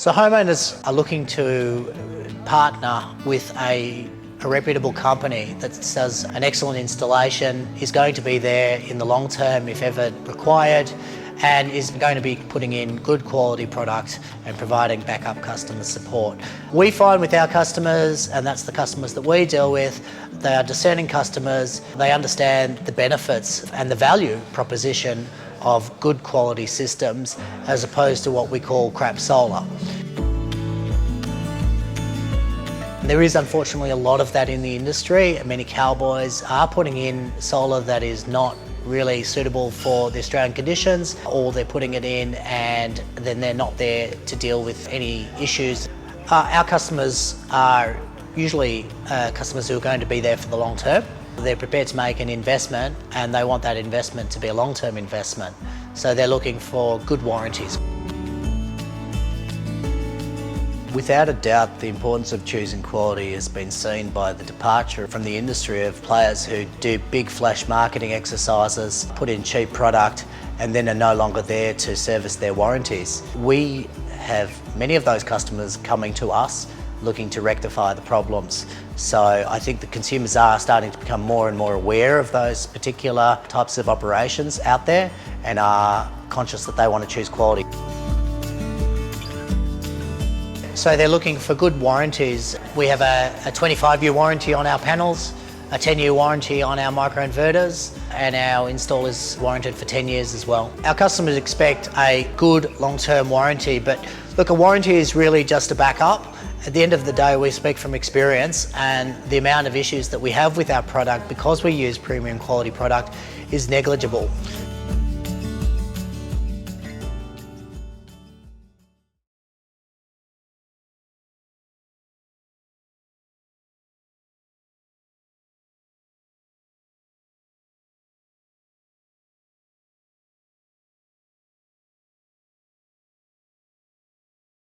So homeowners are looking to partner with a reputable company that does an excellent installation, is going to be there in the long term if ever required, and is going to be putting in good quality product and providing backup customer support. We find with our customers, and that's the customers that we deal with, they are discerning customers. They understand the benefits and the value proposition of good quality systems as opposed to what we call crap solar. There is unfortunately a lot of that in the industry. Many cowboys are putting in solar that is not really suitable for the Australian conditions, or they're putting it in and then they're not there to deal with any issues. Our customers are usually customers who are going to be there for the long term. They're prepared to make an investment and they want that investment to be a long-term investment. So they're looking for good warranties. Without a doubt, the importance of choosing quality has been seen by the departure from the industry of players who do big flash marketing exercises, put in cheap product, and then are no longer there to service their warranties. We have many of those customers coming to us looking to rectify the problems. So I think the consumers are starting to become more and more aware of those particular types of operations out there and are conscious that they want to choose quality. So they're looking for good warranties. We have a 25-year warranty on our panels, a 10-year warranty on our microinverters, and our install is warranted for 10 years as well. Our customers expect a good long-term warranty, but look, a warranty is really just a backup. At the end of the day, we speak from experience, and the amount of issues that we have with our product, because we use premium quality product, is negligible.